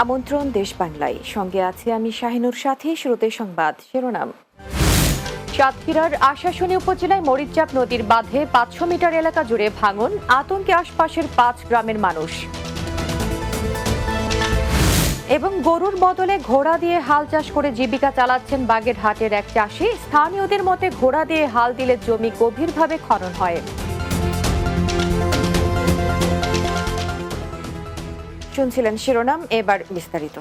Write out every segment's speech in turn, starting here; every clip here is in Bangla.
আমন্ত্রণ দেশ বাংলায়, সঙ্গে আছি আমি শাহিনুর। সাথে শুরুতে সংবাদ শিরোনাম। সাতক্ষীরার আশাশুনি উপজেলায় মরিচচাপ নদীর বাঁধে 500 মিটার এলাকা জুড়ে ভাঙন, আতঙ্কে আশপাশের 5 গ্রামের মানুষ। এবং গরুর বদলে ঘোড়া দিয়ে হাল চাষ করে জীবিকা চালাচ্ছেন বাগেরহাটের এক চাষি। স্থানীয়দের মতে ঘোড়া দিয়ে হাল দিলে জমি গভীরভাবে খনন হয়। শুনছিলেন শিরোনাম, এবার বিস্তারিত।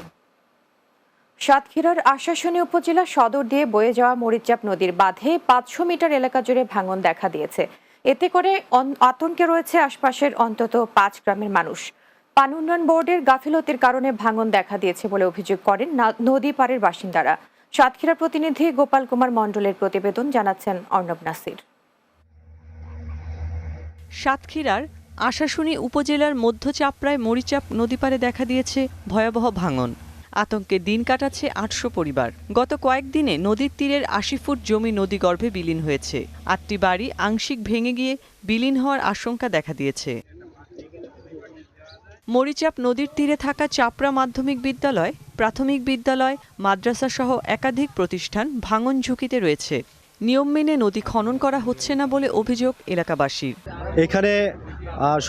সাতক্ষীরার আশাশুনি উপজেলা সদর দিয়ে বয়ে যাওয়া মরিচচাপ নদীর বাঁধে 500 মিটার এলাকা জুড়ে ভাঙন দেখা দিয়েছে। এতে করে আতঙ্কে রয়েছে আশপাশের অন্তত 5 গ্রামের মানুষ। পানি উন্নয়ন বোর্ডের গাফিলতির কারণে ভাঙন দেখা দিয়েছে বলে অভিযোগ করেন নদী পাড়ের বাসিন্দারা। সাতক্ষীরা প্রতিনিধি গোপাল কুমার মণ্ডলের প্রতিবেদন, জানাচ্ছেন অর্ণব নাসির। সাতক্ষীরার আশাশুনি উপজেলার মধ্য চাপড়ায় মরিচাপ নদীপাড়ে দেখা দিয়েছে ভয়াবহ ভাঙন। আতঙ্কে দিন কাটাচ্ছে 800 পরিবার। গত কয়েকদিনে নদীর তীরের 80 ফুট জমি নদীগর্ভে বিলীন হয়েছে। 8টি বাড়ি আংশিক ভেঙে গিয়ে বিলীন হওয়ার আশঙ্কা দেখা দিয়েছে। মরিচাপ নদীর তীরে থাকা চাপড়া মাধ্যমিক বিদ্যালয়, প্রাথমিক বিদ্যালয়, মাদ্রাসা সহ একাধিক প্রতিষ্ঠান ভাঙন ঝুঁকিতে রয়েছে। নিয়ম মেনে নদী খনন করা হচ্ছে না বলে অভিযোগ এলাকাবাসীর। এখানে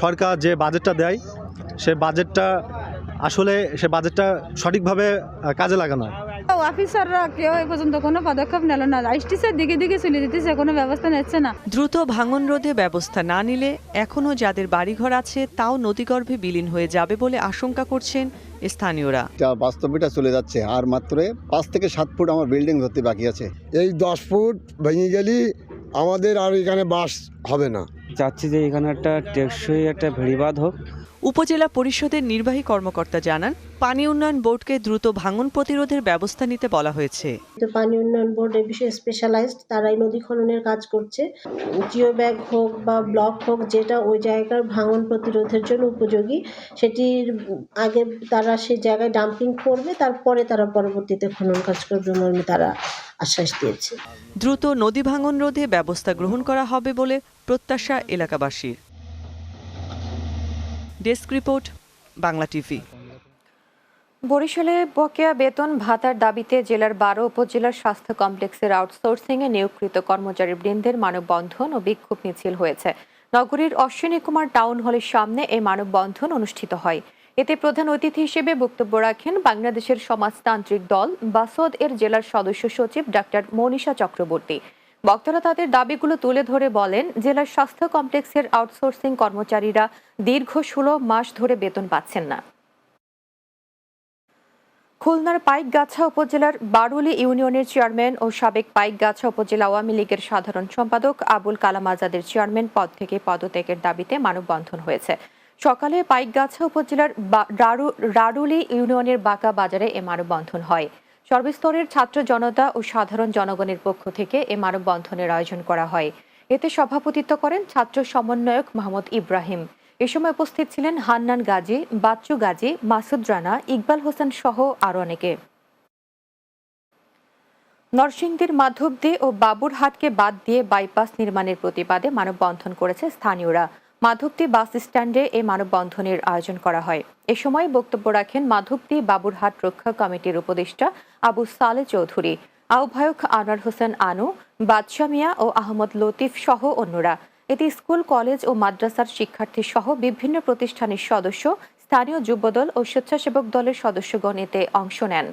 সরকার যে বাজেটটা দেয় সে বাজেটটা সঠিকভাবে কাজে লাগানো হয়। অফিসাররা কেউ এ পর্যন্ত কোনো পদক্ষেপ নিল না। আইসটিসের দিকে দিকে চলে দিতেছে, কোনো ব্যবস্থা নিচ্ছে না। দ্রুত ভাঙন রোধে ব্যবস্থা না নিলে এখনও যাদের বাড়িঘর আছে তাও নদীগর্ভে বিলীন হয়ে যাবে বলে আশঙ্কা করছেন স্থানীয়রা। বাস্তবিকটা চলে যাচ্ছে, আর মাত্র 5 থেকে 7 ফুট আমার বিল্ডিং ধরতে বাকি আছে। এই 10 ফুট ভেঙে গেলে আমাদের আর এখানে বাস হবে না। চাচ্ছি যে এখানে একটা টেকসই একটা ভেড়িবাঁধ হোক। উপজেলা পরিষদের নির্বাহী কর্মকর্তা জানান, পানি উন্নয়ন বোর্ডকে দ্রুত ভাঙন প্রতিরোধের ব্যবস্থা নিতে বলা হয়েছে। পানি উন্নয়ন বোর্ড এ বিষয়ে স্পেশালাইজড, তারাই নদী খননের কাজ করছে। জিও ব্যাগ হোক বা ব্লক হোক, যেটা ওই জায়গার ভাঙন প্রতিরোধের জন্য উপযোগী, সেটির আগে তারা সেই জায়গায় ডাম্পিং করবে, তারপরে তারা পরবর্তীতে খনন কাজ করবে মর্মে তারা আশ্বাস দিয়েছে। দ্রুত নদী ভাঙন রোধে ব্যবস্থা গ্রহণ করা হবে বলে প্রত্যাশা এলাকাবাসীর। Desk report, Bangla TV. বরিশালে বকেয়া বেতন ভাতার দাবিতে জেলার 12 উপজেলার স্বাস্থ্য কমপ্লেক্সের আউটসোর্সিংয়ে নিয়োগকৃত কর্মচারী বৃন্দের মানববন্ধন ও বিক্ষোভ মিছিল হয়েছে। নগরীর অশ্বিনী কুমার টাউন হলের সামনে এই মানববন্ধন অনুষ্ঠিত হয়। এতে প্রধান অতিথি হিসেবে বক্তব্য রাখেন বাংলাদেশের সমাজতান্ত্রিক দল বাসদ এর জেলার সদস্য সচিব ডাক্তার মনীষা চক্রবর্তী। বক্তারা তাদের দাবিগুলো তুলে ধরে বলেন, জেলার স্বাস্থ্য কমপ্লেক্সের আউটসোর্সিং কর্মচারীরা দীর্ঘ 16 মাস ধরে বেতন পাচ্ছেন না। খুলনার পাইকগাছা উপজেলার বারুলি ইউনিয়নের চেয়ারম্যান ও সাবেক পাইকগাছা উপজেলা আওয়ামী লীগের সাধারণ সম্পাদক আবুল কালাম আজাদের চেয়ারম্যান পদ থেকে পদত্যাগের দাবিতে মানববন্ধন হয়েছে। সকালে পাইকগাছা উপজেলার রারুলি ইউনিয়নের বাঁকা বাজারে এ মানববন্ধন হয়। সর্বস্তরের ছাত্র জনতা ও সাধারণ জনগণের পক্ষ থেকে এ মানববন্ধনের আয়োজন করা হয়। এতে সভাপতিত্ব করেন ছাত্র সমন্বয়ক মোহাম্মদ ইব্রাহিম। এ সময় উপস্থিত ছিলেন হান্নান গাজী, বাচ্চু গাজী, মাসুদ রানা, ইকবাল হোসেন সহ আরো অনেকে। নরসিংদীর মাধবদী ও বাবুরহাটকে বাদ দিয়ে বাইপাস নির্মাণের প্রতিবাদে মানববন্ধন করেছে স্থানীয়রা। মাধবদী বাস স্ট্যান্ডে এই মানববন্ধনের আয়োজন করা হয়। এ সময় বক্তব্য রাখেন মাধবদী বাবুরহাট রক্ষা কমিটির উপদেষ্টা আবু সালে চৌধুরী, আহ্বায়ক আনোয়ার হোসেন আনু, বাদশা মিয়া ও আহমদ লতিফ সহ অন্যরা। এতে স্কুল, কলেজ ও মাদ্রাসার শিক্ষার্থী সহ বিভিন্ন প্রতিষ্ঠানের সদস্য, স্থানীয় যুবদল ও স্বেচ্ছাসেবক দলের সদস্যগণ এতে অংশ নেন।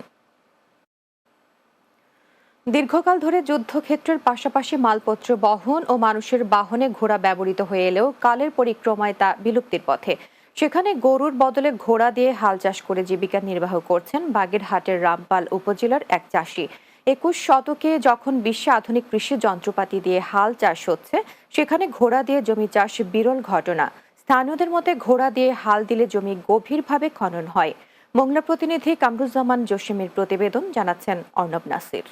দীর্ঘকাল ধরে যুদ্ধক্ষেত্রের পাশাপাশি মালপত্র বহন ও মানুষের বাহনে ঘোড়া ব্যবহৃত হয়ে এলেও কালের পরিক্রমায় তা বিলুপ্তির পথে। সেখানে গরুর বদলে ঘোড়া দিয়ে হাল চাষ করে জীবিকা নির্বাহ করছেন বাগেরহাটের রামপাল উপজেলার এক চাষি। 21 শতকে যখন বিশ্বে আধুনিক কৃষি যন্ত্রপাতি দিয়ে হাল চাষ হচ্ছে, সেখানে ঘোড়া দিয়ে জমি চাষ বিরল ঘটনা। স্থানীয়দের মতে ঘোড়া দিয়ে হাল দিলে জমি গভীরভাবে খনন হয়। মোংলা প্রতিনিধি কামরুজ্জামান জসিমের প্রতিবেদন, জানাচ্ছেন অর্ণব নাসির।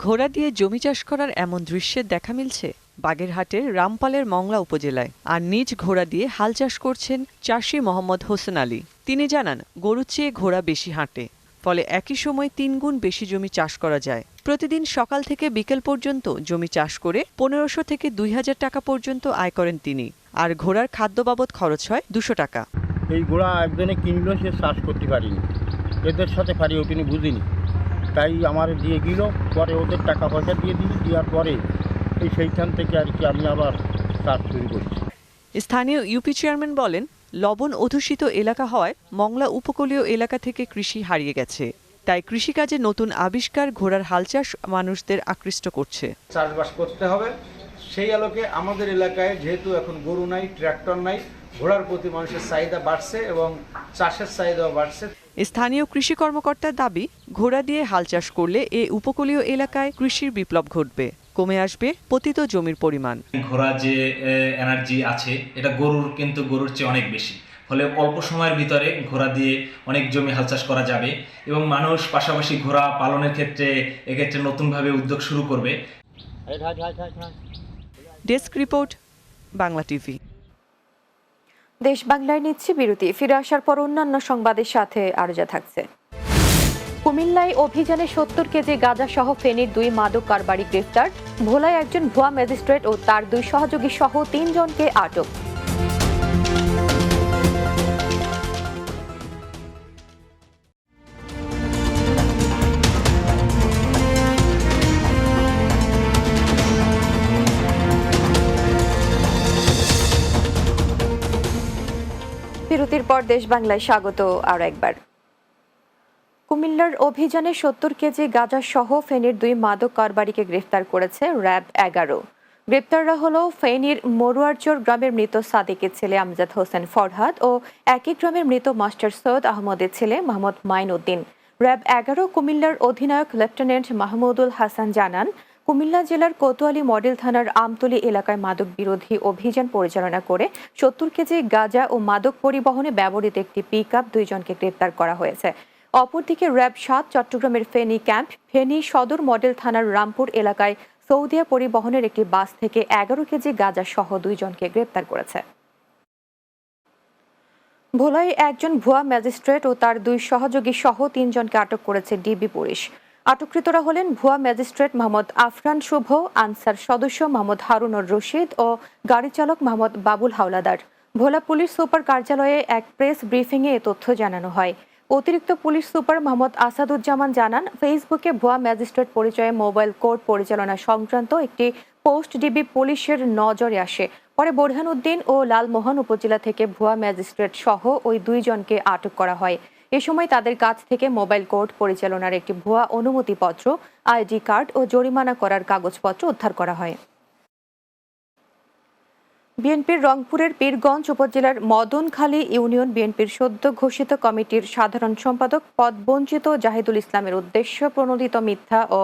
ঘোড়া দিয়ে জমি চাষ করার এমন দৃশ্যের দেখা মিলছে বাগেরহাটের রামপালের মংলা উপজেলায়। আর নিজ ঘোড়া দিয়ে হাল চাষ করছেন চাষি মোহাম্মদ হোসেন আলী। তিনি জানান, গরুর চেয়ে ঘোড়া বেশি হাঁটে, ফলে একই সময় 3 গুণ বেশি জমি চাষ করা যায়। প্রতিদিন সকাল থেকে বিকেল পর্যন্ত জমি চাষ করে 1500 থেকে 2000 টাকা পর্যন্ত আয় করেন তিনি। আর ঘোড়ার খাদ্য বাবদ খরচ হয় 200 টাকা। এই ঘোড়া একজনে কিনলো, সে চাষ করতে পারিনি, এদের সাথে পারি ওটিনি বুঝিনি, তাই আমার দিয়ে গেল। পরে ওদের টাকা পয়সা দিয়ে দিই, দেওয়ার পরে সেইখান থেকে আর কি আমি আবার চাষ শুরু করছি। স্থানীয় ইউপি চেয়ারম্যান বলেন, লবণ অধ্যুষিত এলাকা হওয়ায় মংলা উপকূলীয় এলাকা থেকে কৃষি হারিয়ে গেছে। তাই কৃষিকাজে নতুন আবিষ্কার ঘোড়ার হাল চাষ মানুষদের আকৃষ্ট করছে। চাষবাস করতে হবে, সেই আলোকে আমাদের এলাকায় যেহেতু এখন গরু নাই, ট্র্যাক্টর নাই, ঘোড়ার প্রতি মানুষের চাহিদা বাড়ছে এবং চাষের চাহিদাও বাড়ছে। স্থানীয় কৃষি কর্মকর্তার দাবি, ঘোড়া দিয়ে হাল চাষ করলে এ উপকূলীয় এলাকায় কৃষির বিপ্লব ঘটবে, কমে আসবে পতিত জমির পরিমাণ। ঘোড়া যে এনার্জি আছে এটা গরুর চেয়ে অনেক বেশি, ফলে অল্প সময়ের ভিতরে ঘোড়া দিয়ে অনেক জমি হাল চাষ করা যাবে এবং মানুষ পাশাপাশি ঘোড়া পালনের এক্ষেত্রে নতুনভাবে উদ্যোগ শুরু করবে। Desk report, Bangla TV. দেশ বাংলায় নিচ্ছে বিরতি, ফিরে আসার পর অন্যান্য সংবাদের সাথে আরজা থাকছে। কুমিল্লায় অভিযানে 70 কেজি গাঁজা সহ ফেনীর 2 মাদক কারবারি গ্রেফতার। ভোলায় একজন ভুয়া ম্যাজিস্ট্রেট ও তার 2 সহযোগী সহ 3 জনকে আটক। বিরতির পর দেশ বাংলায় স্বাগত আরো একবার। কুমিল্লার অভিযানে 70 কেজি গাঁজা সহ ফেনীর 2 মাদক কারবারিকে গ্রেফতার করেছে র্যাব 11। গ্রেপ্তাররা হলো ফেনীর মরুয়ারচর গ্রামের মৃত সাদিকের ছেলে আমজাদ হোসেন ফরহাদ ও একই গ্রামের মৃত মাস্টার সৈয়দ আহমদের ছেলে মোহাম্মদ মাইনউদ্দিন। র্যাব 11 কুমিল্লার অধিনায়ক লেফটেন্যান্ট মাহমুদুল হাসান জানান, কুমিল্লা জেলার কোতোয়ালি মডেল থানার আমতলী এলাকায় মাদক বিরোধী অভিযান পরিচালনা করে 70 কেজি গাঁজা ও মাদক পরিবহনে ব্যবহৃত একটি পিকআপ 2 জনকে গ্রেপ্তার করা হয়েছে। অপরদিকে র্যাব 7 চট্টগ্রামের ফেনী ক্যাম্প, ফেনী সদর মডেল থানার রামপুর এলাকায় সৌদিয়া পরিবহনের একটি বাস থেকে 11 কেজি গাঁজা সহ 2 জনকে গ্রেপ্তার করেছে। ভোলায় একজন ভুয়া ম্যাজিস্ট্রেট ও তার 2 সহযোগী সহ 3 জনকে আটক করেছে ডিবি পুলিশ। আটককৃতরা হলেন ভুয়া ম্যাজিস্ট্রেট মোহাম্মদ আফরান শুভ, আনসার সদস্য মোহাম্মদ হারুনুর রশিদ ও গাড়ি চালক মোহাম্মদ বাবুল হাওলাদার। ভোলা পুলিশ সুপার কার্যালয়ে এক প্রেস ব্রিফিংয়ে এ তথ্য জানানো হয়। অতিরিক্ত পুলিশ সুপার মোহাম্মদ আসাদুজ্জামান জানান, ফেসবুকে ভুয়া ম্যাজিস্ট্রেট পরিচয়ে মোবাইল কোর্ট পরিচালনা সংক্রান্ত একটি পোস্ট ডিবি পুলিশের নজরে আসে। পরে বোরহানউদ্দিন ও লালমোহন উপজেলা থেকে ভুয়া ম্যাজিস্ট্রেট সহ ওই 2 জনকে আটক করা হয়। এ সময় তাদের কাছ থেকে মোবাইল কোর্ট পরিচালনার একটি ভুয়া অনুমতিপত্র, আইডি কার্ড ও জরিমানা করার কাগজপত্র উদ্ধার করা হয়। বিএনপির রংপুরের পীরগঞ্জ উপজেলার মদনখালী ইউনিয়ন বিএনপির সদ্য ঘোষিত কমিটির সাধারণ সম্পাদক পদ বঞ্চিত জাহিদুল ইসলামের উদ্দেশ্য প্রণোদিত মিথ্যা ও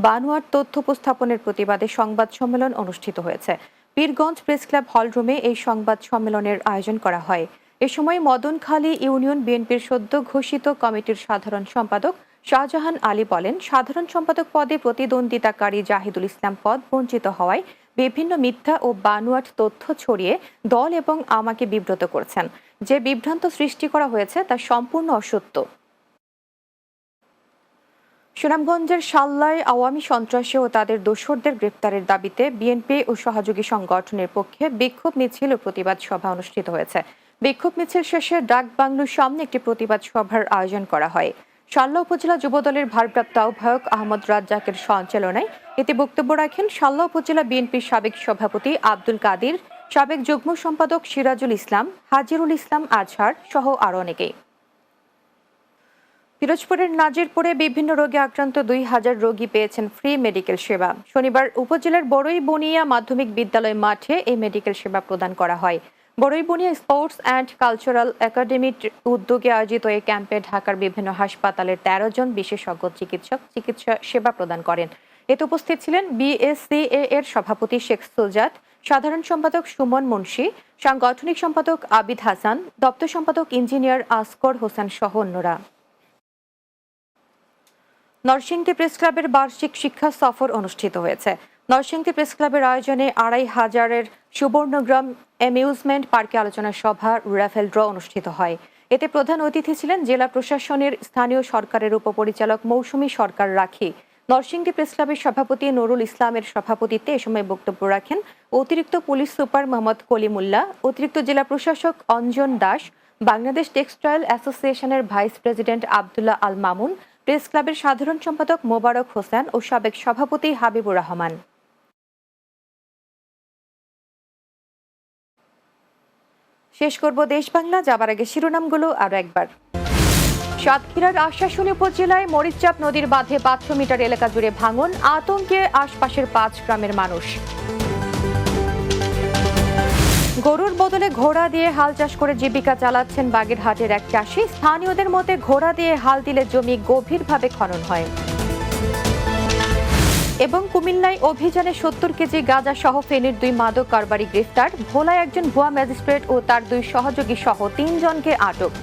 বানোয়াট তথ্য উপস্থাপনের প্রতিবাদে সংবাদ সম্মেলন অনুষ্ঠিত হয়েছে। পীরগঞ্জ প্রেস ক্লাব হলরুমে এই সংবাদ সম্মেলনের আয়োজন করা হয়। এ সময় মদনখালী ইউনিয়ন বিএনপির সদ্য ঘোষিত কমিটির সাধারণ সম্পাদক শাহজাহান আলী বলেন, সাধারণ সম্পাদক পদে প্রতিদ্বন্দ্বিতাকারী জাহিদুল ইসলাম পদ বঞ্চিত হওয়ায় বিভিন্ন মিথ্যা ও বানোয়াট তথ্য ছড়িয়ে দল এবং আমাকে বিব্রত করছেন। যে বিভ্রান্ত সৃষ্টি করা হয়েছে তা সম্পূর্ণ অসত্য। সুনামগঞ্জের শাল্লায় আওয়ামী সন্ত্রাসী ও তাদের দোসরদের গ্রেপ্তারের দাবিতে বিএনপি ও সহযোগী সংগঠনের পক্ষে বিক্ষোভ মিছিল ও প্রতিবাদ সভা অনুষ্ঠিত হয়েছে। বিক্ষোভ মিছিল শেষে ডাক বাংলোর সামনে একটি প্রতিবাদ সভার আয়োজন করা হয়। শাল্লা উপজেলা যুবদলের ভারপ্রাপ্ত আহ্বায়ক আহমদ রাজ্জাকের সঞ্চালনায় এতে বক্তব্য রাখেন শাল্লা উপজেলা বিএনপির সাবেক সভাপতি আব্দুল কাদির, সাবেক যুগ্ম সম্পাদক সিরাজুল ইসলাম, হাজিরুল ইসলাম আজহার সহ আরও অনেকেই। পিরোজপুরের নাজিরপুরে বিভিন্ন রোগে আক্রান্ত 2000 রোগী পেয়েছেন ফ্রি মেডিকেল সেবা। শনিবার উপজেলার বড়ইবনিয়া মাধ্যমিক বিদ্যালয় মাঠে এই মেডিকেল সেবা প্রদান করা হয়। বড়ইবনিয়া স্পোর্টস অ্যান্ড কালচারাল একাডেমির উদ্যোগে আয়োজিত এই ক্যাম্পে ঢাকার বিভিন্ন হাসপাতালের 13 জন বিশেষজ্ঞ চিকিৎসক চিকিৎসা সেবা প্রদান করেন। এতে উপস্থিত ছিলেন বিএসসিএ এর সভাপতি শেখ সুজাত, সাধারণ সম্পাদক সুমন মুন্সি, সাংগঠনিক সম্পাদক আবিদ হাসান, দপ্তর সম্পাদক ইঞ্জিনিয়ার আসকর হোসেন সহ অন্যরা। নরসিংদী প্রেস ক্লাবের বার্ষিক শিক্ষা সফর অনুষ্ঠিত হয়েছে। নরসিংদী প্রেস ক্লাবের আয়োজনে 2500-এর সুবর্ণগ্রাম অ্যামিউজমেন্ট পার্কে আলোচনা সভা, রাফেল ড্র অনুষ্ঠিত হয়। এতে প্রধান অতিথি ছিলেন জেলা প্রশাসনের স্থানীয় সরকারের উপপরিচালক মৌসুমী সরকার রাখি। নরসিংদী প্রেস ক্লাবের সভাপতি নুরুল ইসলামের সভাপতিত্বে এ সময় বক্তব্য রাখেন অতিরিক্ত পুলিশ সুপার মোহাম্মদ কলিমুল্লাহ, অতিরিক্ত জেলা প্রশাসক অঞ্জন দাস, বাংলাদেশ টেক্সটাইল অ্যাসোসিয়েশনের vice president Abdullah Al Mamun, press ক্লাবের সাধারণ সম্পাদক মোবারক হোসেন ও সাবেক সভাপতি হাবিবুর রহমান। শেষ করব দেশ বাংলা, যাবার আগে শিরোনামগুলো আরো একবার। সাতক্ষীরার আশাশুনি উপজেলায় মরিচচাপ নদীর বাঁধে 500 মিটার এলাকা জুড়ে ভাঙন, আতঙ্কে আশপাশের 5 গ্রামের মানুষ। গরুর বদলে ঘোড়া দিয়ে হাল চাষ করে জীবিকা চালাচ্ছেন বাগেরহাটের এক চাষি। স্থানীয়দের মতে ঘোড়া দিয়ে হাল দিলে জমি গভীরভাবে খনন হয়। এবং কুমিল্লায় অভিযানে 70 কেজি গাঁজা সহ ফেনীর 2 মাদক কারবারি গ্রেফতার। ভোলায় একজন ভুয়া ম্যাজিস্ট্রেট ও তার 2 সহযোগী সহ 3 জনকে আটক।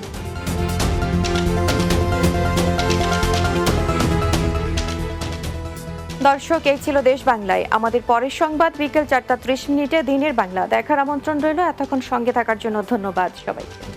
দর্শক, এই ছিল দেশ বাংলায়। আমাদের পরের সংবাদ বিকেল 4টা 30 মিনিটে দিনের বাংলা দেখার আমন্ত্রণ রইল। এতক্ষণ সঙ্গে থাকার জন্য ধন্যবাদ সবাইকে।